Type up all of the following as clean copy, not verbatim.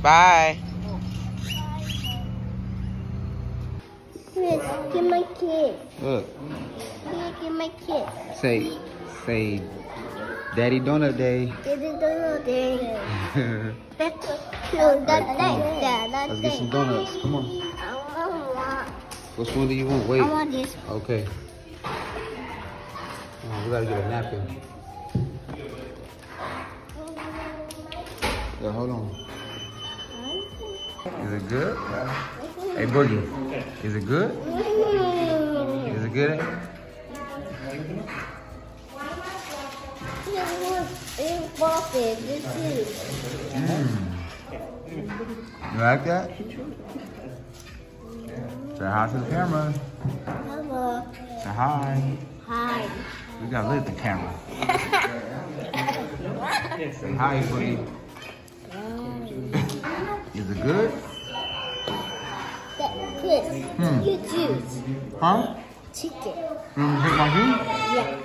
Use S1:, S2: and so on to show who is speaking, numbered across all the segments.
S1: Bye.
S2: Chris, give my kiss.
S1: Look.
S2: Give my kiss.
S1: Say, Daddy Donut Day.
S2: Daddy Donut Day. Let's
S1: get some donuts. Come on. Which one do you want? Wait.
S2: I want this.
S1: Okay. Oh, we gotta get a napkin. Yeah, hold on. Is it good? Hey, Boogie. Is it good? Is it good? You like that? Say hi to the camera.
S2: Hello.
S1: Say hi.
S2: Hi.
S1: We gotta look at the camera. Say hi, Boogie. Is it good?
S2: Chris, you juice.
S1: Huh?
S2: Chicken.
S1: You want to drink my juice?
S2: Yeah.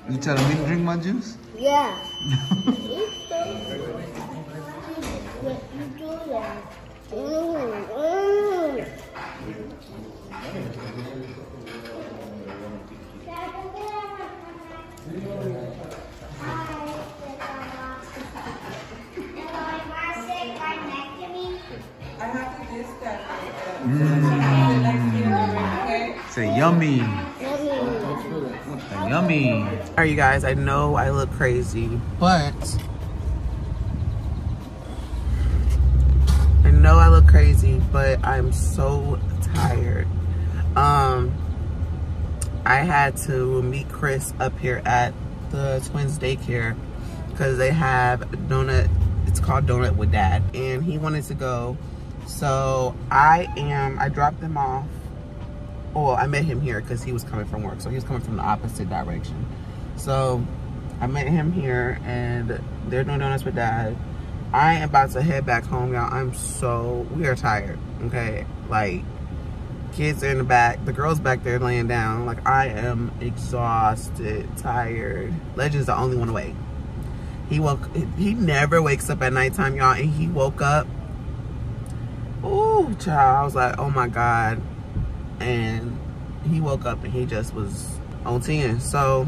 S1: You telling me to drink my juice?
S2: Yeah.
S1: Say yummy. Yummy. Alright, you guys, I know I look crazy, but I'm so tired. I had to meet Chris up here at the twins daycare because they have donut. It's called Donut with Dad, and he wanted to go. So I dropped them off. Well, I met him here because he was coming from work. So he was coming from the opposite direction. So I met him here and they're doing donuts with Dad. I am about to head back home, y'all. We are tired, okay? Like, kids are in the back. The girl's back there laying down. Like, I am exhausted, tired. Legend's the only one awake. He never wakes up at nighttime, y'all, and he woke up. Ooh, child, I was like, oh my God. And he woke up and he just was on 10. So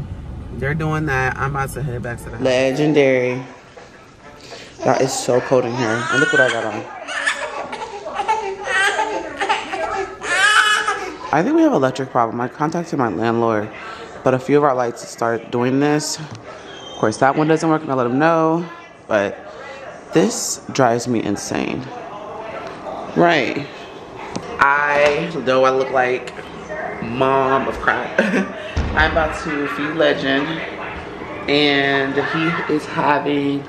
S1: they're doing that. I'm about to head back to the house. Legendary. That is so cold in here. And look what I got on. I think we have an electric problem. I contacted my landlord, but a few of our lights started doing this. Of course, that one doesn't work, and I let him know. But this drives me insane. Right. I know I look like mom of crap. I'm about to feed Legend, and he is having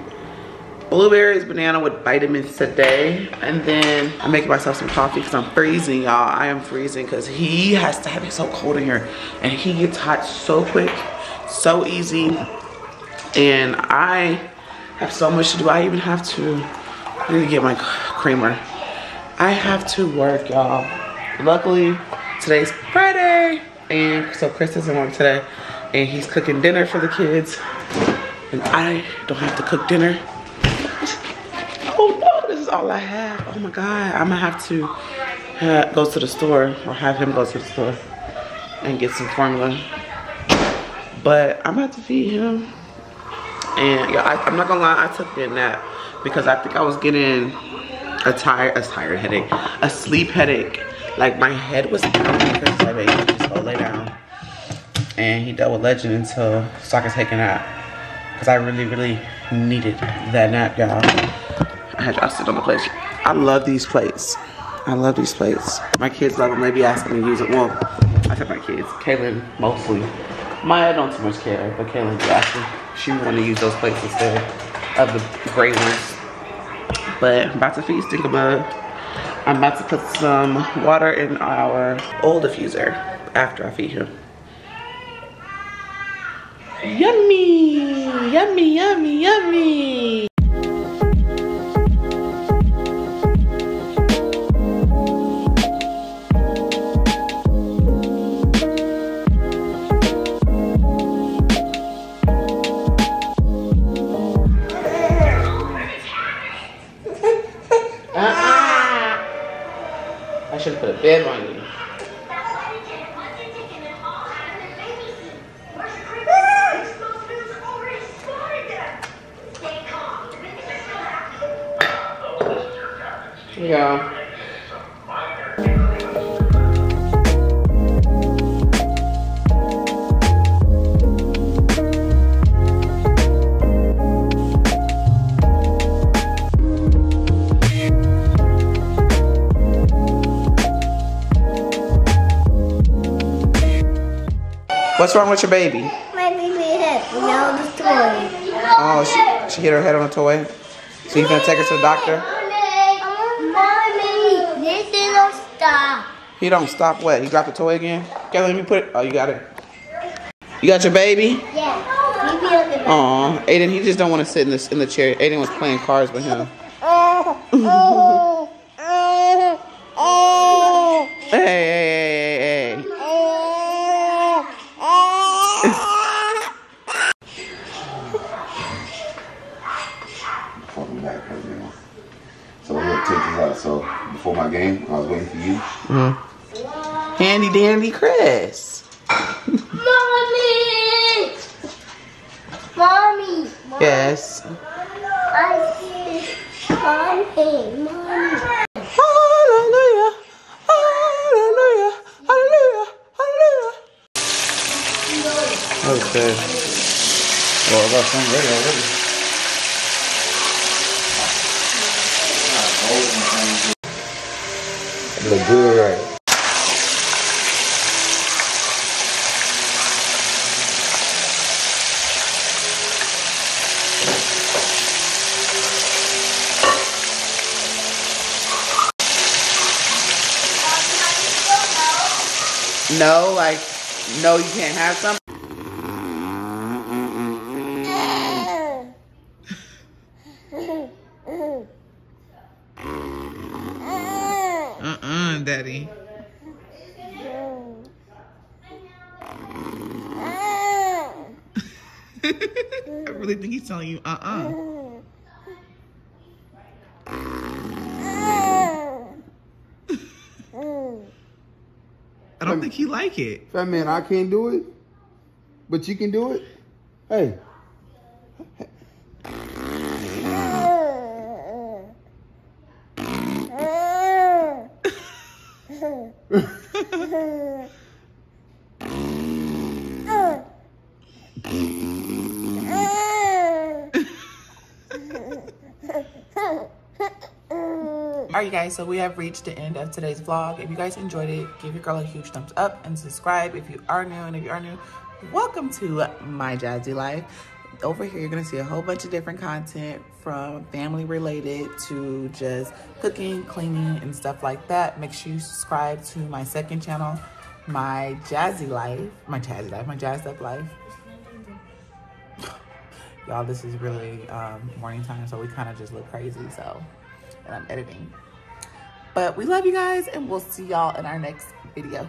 S1: blueberries, banana with vitamins today. And then I'm making myself some coffee because I'm freezing, y'all. I am freezing because he has to have it so cold in here. And he gets hot so quick, so easy. And I have so much to do. I even have to really get my creamer. I have to work, y'all. Luckily, today's Friday. And so Chris doesn't work today. And he's cooking dinner for the kids. And I don't have to cook dinner. Oh no, this is all I have. Oh my God, I'm gonna have to go to the store, or have him go to the store and get some formula. But I'm about to feed him. And yeah, I'm not gonna lie, I took a nap because I think I was getting a sleep headache. Like my head was pounding because I made him just go lay down. And he dealt with Legend so I could take a nap. Because I really, really needed that nap, y'all. I had y'all sit on the plates. I love these plates. I love these plates. My kids love them. They be asking me to use it. Well, I said my kids. Kaylin mostly. Maya don't too much care, but Kaylin be asking. She want to use those plates instead of the gray ones. But I'm about to feed Stinkabug. I'm about to put some water in our oil diffuser after I feed him. Yummy! Yummy, yummy, yummy! bed on you. Yeah. What's wrong with your baby?
S2: My baby hit on the toy.
S1: Oh, she hit her head on a toy? So you gonna take her to the doctor?
S2: Mommy, this don't stop.
S1: He don't stop what? He dropped the toy again? Okay, let me put it. Oh, you got it. You got your baby?
S2: Yeah, baby on the back.
S1: Aw, Aiden, he just don't want to sit in the chair. Aiden was playing cards with him. Hey.
S3: Welcome back, everyone. So look, check this out. So before my game, I was waiting for you.
S1: Handy dandy Chris.
S2: Mommy.
S1: Yes.
S2: Mommy.
S1: Hallelujah. Hallelujah. Hallelujah. Hallelujah. That was good.
S3: Well, I got some ready already. It look good, right?
S1: No, like, no, you can't have some. Daddy. I really think he's telling you, I don't think he like it.
S3: Fat man, I can't do it, but you can do it. Hey.
S1: Alright, you guys, so we have reached the end of today's vlog. If you guys enjoyed it, give your girl a huge thumbs up and subscribe if you are new. And if you are new, welcome to My Jazzy Life. Over here, you're going to see a whole bunch of different content from family related to just cooking, cleaning, and stuff like that. Make sure you subscribe to my second channel, My Jazzy Life. My Jazzed Up Life. Y'all, this is really morning time, so we kind of just look crazy, so, and I'm editing. But we love you guys, and we'll see y'all in our next video.